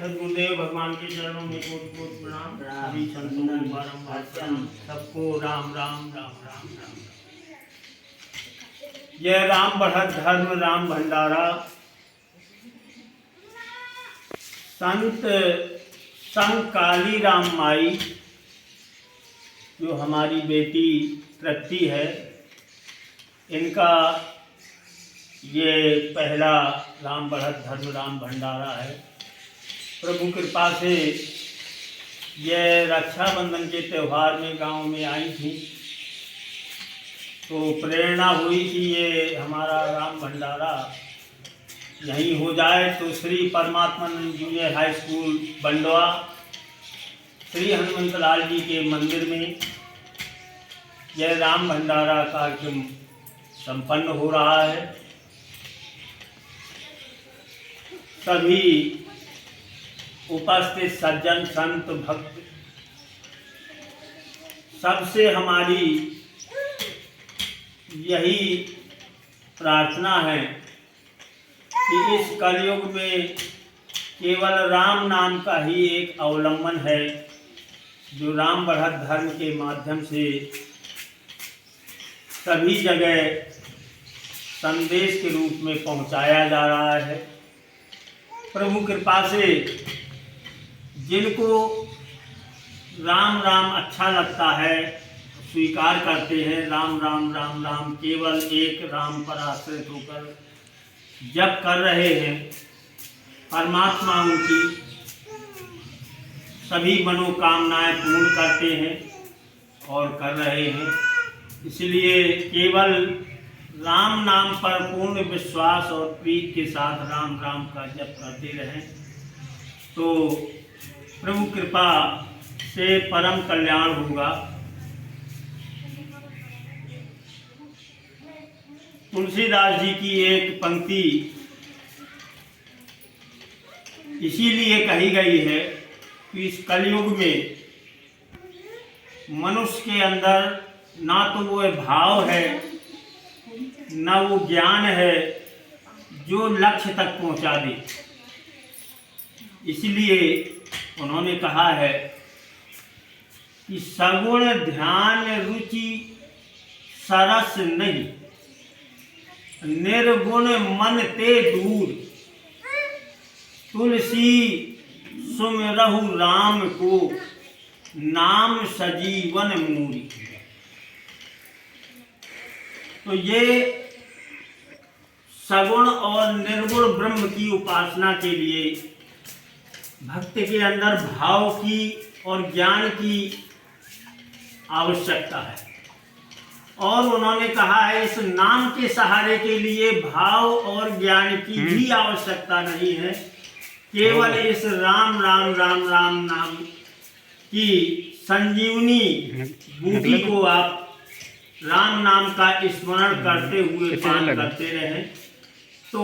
सदगुरुदेव भगवान के चरणों में कोटि कोटि प्रणाम। सभी संतों को बारंबार प्रणाम। सबको राम राम राम राम राम। यह राम बढ़त धर्म राम भंडारा संत संग काली राम माई, जो हमारी बेटी तृप्ति है, इनका ये पहला राम बढ़त धर्म राम भंडारा है। प्रभु कृपा से यह रक्षाबंधन के त्यौहार में गांव में आई थी, तो प्रेरणा हुई कि ये हमारा राम भंडारा यहीं हो जाए। तो Shri Paramatmanand junior high school Bandwa Shri Hanumant Lal ji के मंदिर में यह राम भंडारा कार्यक्रम संपन्न हो रहा है। सभी उपस्थित सज्जन संत भक्त, सबसे हमारी यही प्रार्थना है कि इस कलयुग में केवल राम नाम का ही एक अवलंबन है, जो राम बढ़त धर्म के माध्यम से सभी जगह संदेश के रूप में पहुंचाया जा रहा है। प्रभु कृपा से जिनको राम राम अच्छा लगता है, स्वीकार करते हैं, राम राम राम राम केवल एक राम पर आश्रित होकर जप कर रहे हैं, परमात्मा उनकी सभी मनोकामनाएं पूर्ण करते हैं और कर रहे हैं। इसलिए केवल राम नाम पर पूर्ण विश्वास और प्रीति के साथ राम राम का जप करते रहें, तो प्रभु कृपा से परम कल्याण होगा। तुलसीदास जी की एक पंक्ति इसीलिए कही गई है कि इस कलयुग में मनुष्य के अंदर ना तो वो भाव है, ना वो ज्ञान है जो लक्ष्य तक पहुंचा दे। इसलिए उन्होंने कहा है कि सगुण ध्यान रुचि सरस नहीं, निर्गुण मन ते दूर, तुलसी सुमिरहु राम को, नाम सजीवन मूरी। तो ये सगुण और निर्गुण ब्रह्म की उपासना के लिए भक्त के अंदर भाव की और ज्ञान की आवश्यकता है। और उन्होंने कहा है इस नाम के सहारे के लिए भाव और ज्ञान की भी आवश्यकता नहीं है, केवल इस राम राम राम राम नाम की संजीवनी बूटी को आप राम नाम का स्मरण करते हुए पान करते रहें, तो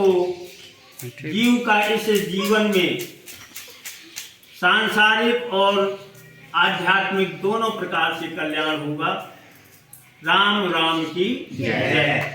जीव का इस जीवन में सांसारिक और आध्यात्मिक दोनों प्रकार से कल्याण होगा। राम राम की जय। है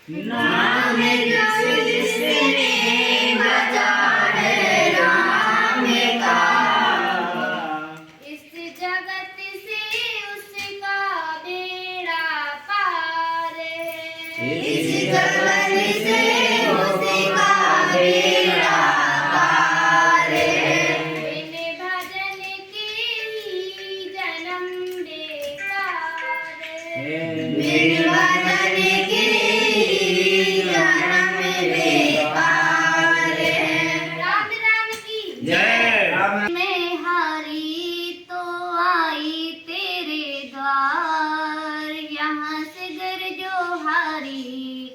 नाम जिसने बजा है राम का, इस जगत से उसका बेड़ा पार है। इस जगत से उसका बेड़ा पार है। बिन भजन के ही जन्म बेकार है। बिन भजन के जन्म बेकार है। राम राम की जय राम। मैं हारी तो आई तेरे द्वार, यहाँ से गर जो हारी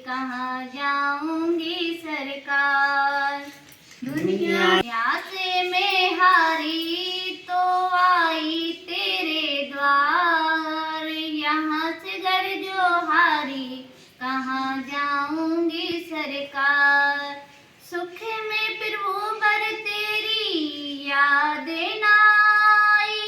कहाँ जाऊंगी सरकार। दुनिया से मैं हारी तो आई तेरे द्वार, यहाँ से गर जो हारी कहाँ जाऊंगी सरकार। सुख में प्रभु बर तेरी यादें न आई,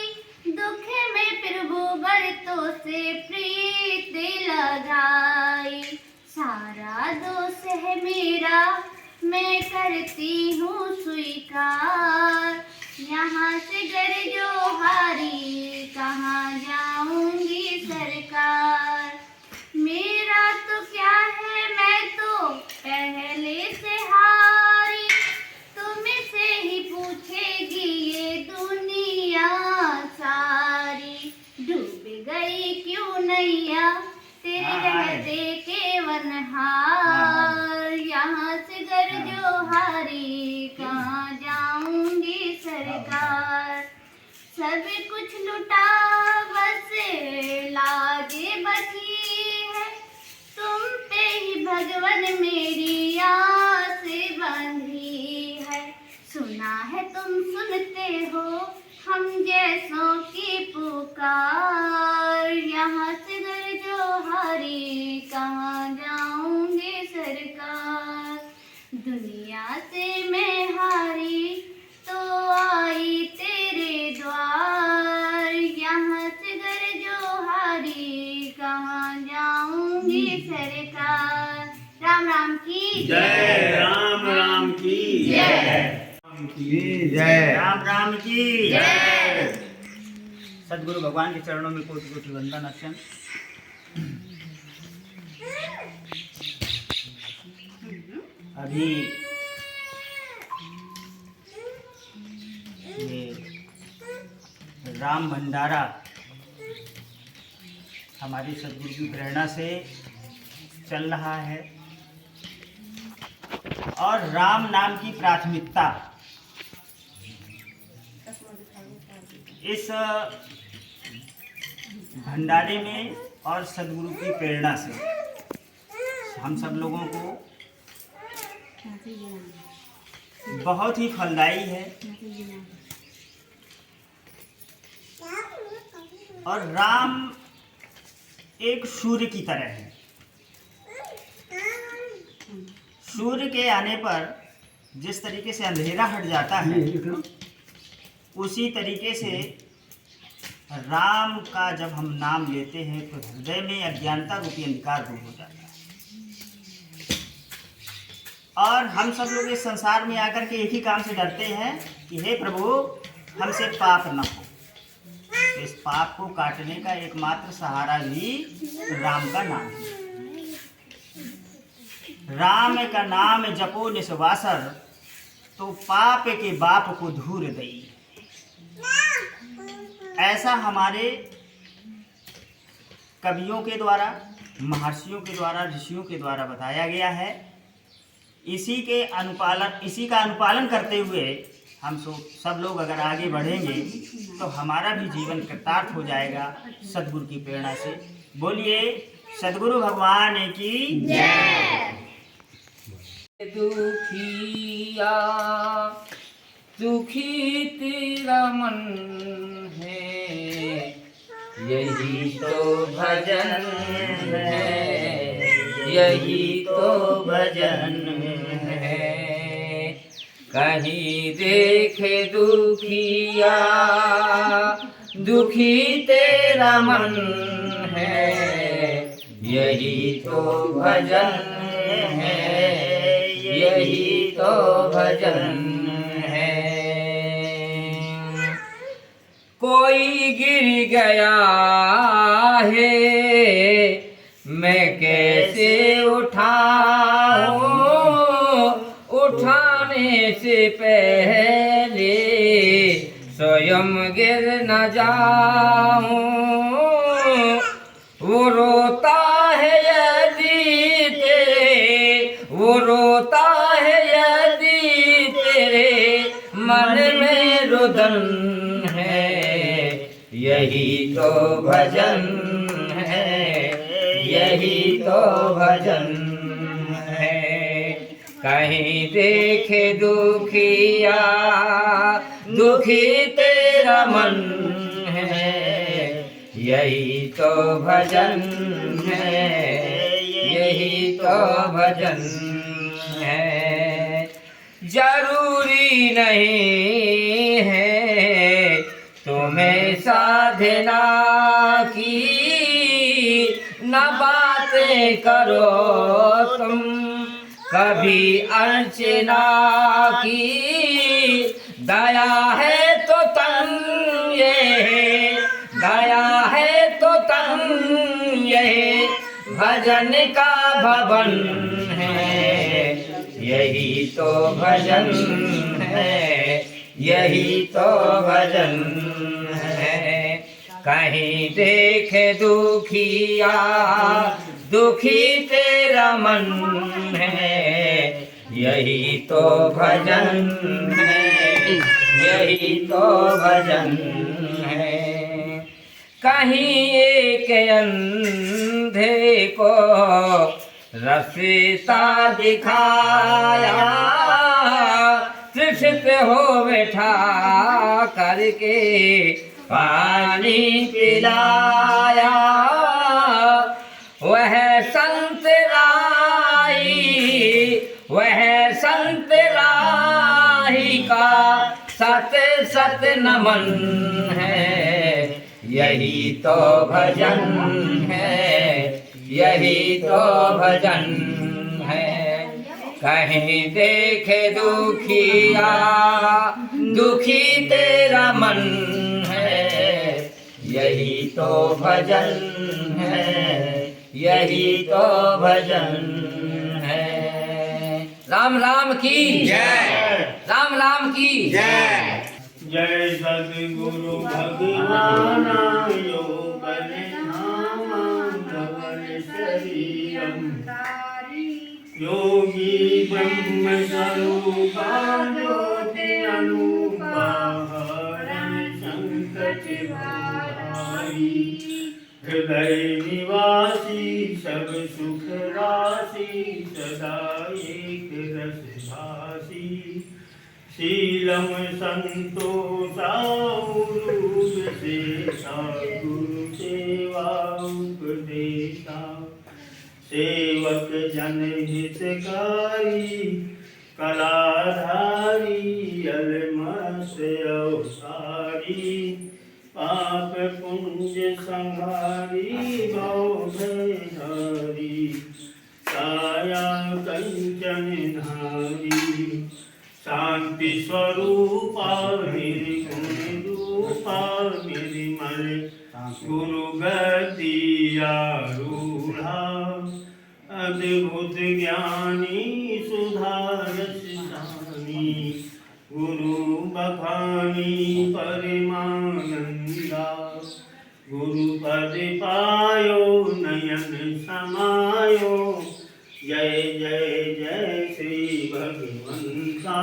दुख में प्रभु बर तो से प्रीत लगाई। सारा दोष है मेरा मैं करती हूँ स्वीकार, यहाँ से गर जो हारी कहाँ जाऊंगी सरकार। मेरा तो क्या है मैं तो पहले से हारी, तुमसे ही पूछेगी ये दुनिया सारी। डूब गई क्यों नैया तेरे रहते केवन हार, यहाँ से गर जो हारी कहाँ जाऊंगी सरकार। सब कुछ लुटा बस लागे बची है, तुम पे ही भगवन मेरी आस बंधी है। सुना है तुम सुनते हो हम जैसों की पुकार, यहाँ से गर जो हारी कहाँ जाऊंगी सरकार। दुनिया से मैं हारी तो आई तेरे द्वार, यहाँ से गर जो हारी कहाँ जाऊंगी सरकार। राम राम की जय राम राम की जय जय राम राम की जय। सदगुरु भगवान के चरणों में कोटि कोटि वंदन अर्चन। अभी ये राम भंडारा हमारी सदगुरु की प्रेरणा से चल रहा है और राम नाम की प्राथमिकता इस भंडारे में और सदगुरु की प्रेरणा से हम सब लोगों को बहुत ही फलदायी है। और राम एक सूर्य की तरह है। सूर्य के आने पर जिस तरीके से अंधेरा हट जाता है, उसी तरीके से राम का जब हम नाम लेते हैं तो हृदय में अज्ञानता रूपी अंधकार दूर हो जाता है। और हम सब लोग इस संसार में आकर के एक ही काम से डरते हैं कि हे प्रभु हमसे पाप न हो। इस पाप को काटने का एकमात्र सहारा भी राम का नाम है। राम का नाम जपो निस्वासर, तो पाप के बाप को धूर दई। ऐसा हमारे कवियों के द्वारा, महर्षियों के द्वारा, ऋषियों के द्वारा बताया गया है। इसी का अनुपालन करते हुए हम सब लोग अगर आगे बढ़ेंगे तो हमारा भी जीवन कृतार्थ हो जाएगा सदगुरु की प्रेरणा से। बोलिए सदगुरु भगवान की जय। दुखिया दुखी तेरा मन है, यही तो भजन है, यही तो भजन है। कहीं देखे दुखिया दुखी तेरा मन है, यही तो भजन है, यही तो भजन है। कोई गिर गया है, मैं कैसे उठाऊं, उठाने से पहले स्वयं गिर न जाऊं। वो रोता है यदि तेरे, वो रोता है यदि तेरे मन में रुदन है, यही तो भजन है, यही तो भजन है। कहीं देखे दुखिया, दुखी तेरा मन है, यही तो भजन है, यही तो भजन है। जरूरी नहीं है तुम्हें साधना की, न बातें करो तुम कभी अर्चना की। दया है तो तन ये, दया है तो तन ये भजन का भवन है, यही तो भजन है, यही तो भजन है। कहीं देखे दुखिया, दुखी तेरा मन है, यही तो भजन है, यही तो भजन है। कहीं एक अंधे को रास्ता दिखाया, तृषित हो बैठा करके पानी पिलाया। वह संत राही, वह संत राही का सत सत नमन है, यही तो भजन है, यही तो भजन है। कहीं देखे दुखिया, दुखी तेरा मन है, यही तो भजन है, यही तो भजन है। राम राम की जय, राम राम की जय। जय सद्गुरु भगवान योग धाम धवल शरीरम, योगी ब्रह्म स्वरूपा ज्योति अनूपा हरण संकट हारी। हृदय निवासी सब सुख राशि, सदा एक रस भासी। शीलम संतोषा रूप शेषा, गुरु सेवा उपदेशा। सेवक जन हितकारी, कलाधारी अलमस अवसारी। पाप पुंज संहारी, भवभयहारी। काया कंचन धारी, शांति स्वरूपा निर्गुण रूपा निर्मल गुरु गति आरूढ़ा। अद्भुत ज्ञानी सुधारस सानी, गुरु बखानी परमानंदा। गुरु पद पायो नयन समायो, जय जय जय श्री भगवंता।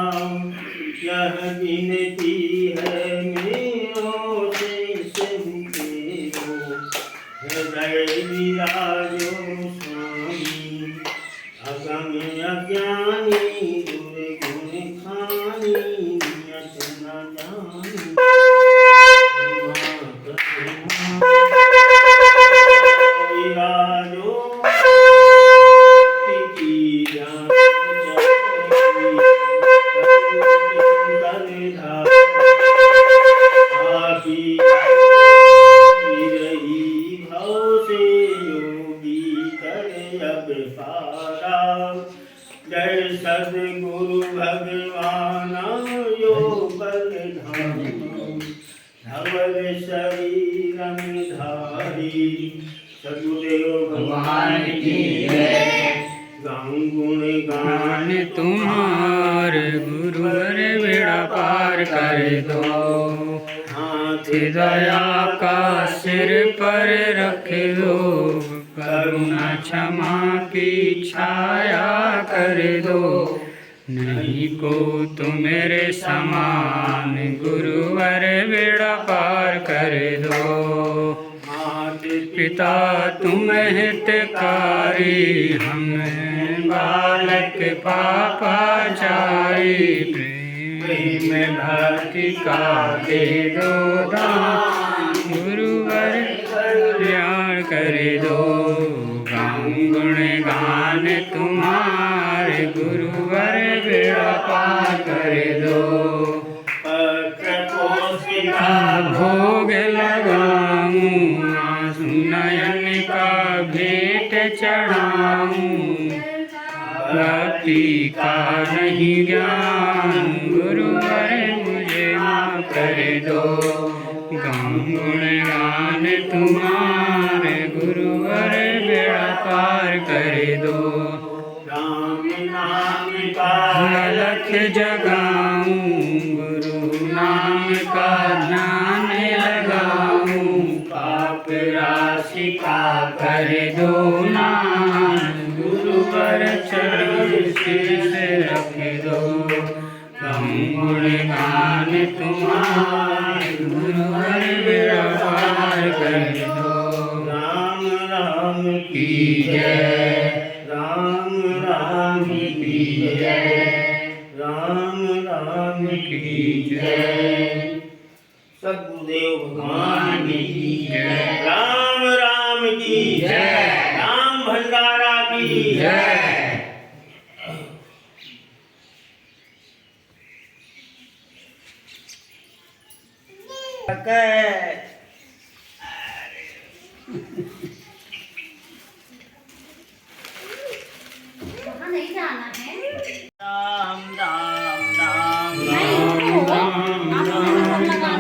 यह विनती है मेरो शेष तेरो, हृदय विराजो स्वामी। अगम अज्ञानी दुर्गुण खानी, नियत न जानी। विराजो अब पारा। सद्गुरु भगवान योग धवल शरीर में धारी सदगुरुदेव भगवान की गाऊं गुण गान तुम्हारे गुरुवर बेड़ा पार कर दो, हाथ दया का सिर पर रख दो, करुणा क्षमा की छाया कर दो, नहीं को तो मेरे समान गुरुवर बेड़ा पार कर दो। पिता तुम हितकारी, हम बालक पापाचारी, प्रेम भक्ति का दे दो दान, गुरुवर कल्याण कर दो, गाऊं गुण गान तुम्हारे गुरुवर बेड़ा पार कर दो। भोग लगाऊं, आंसू नयन का भेंट चढ़ाऊं, भक्ति का नहीं ज्ञान गुरुवर मुझे माफ कर दो, गाऊं गुण गान तुम्हारे गुरुवर बेड़ा पार कर दो। राम नाम का अलख जगाऊं, गुरु नाम का ध्यान लगाऊं, पाप राशि का कर दो नाश, गुरुवर चरण शीश रख दो, गाऊं गुण गान तुम्हारे गुरुवर बेड़ा पार कर दो। राम राम की जय, राम राम की जय, राम राम की जय, सद्गुरुदेव भगवान की जय, राम राम की जय, राम भंडारा की जय। वहाँ नहीं जाना है। राम राम राम नहीं, रुको। आप लोग लगाना।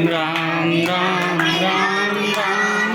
राम राम राम राम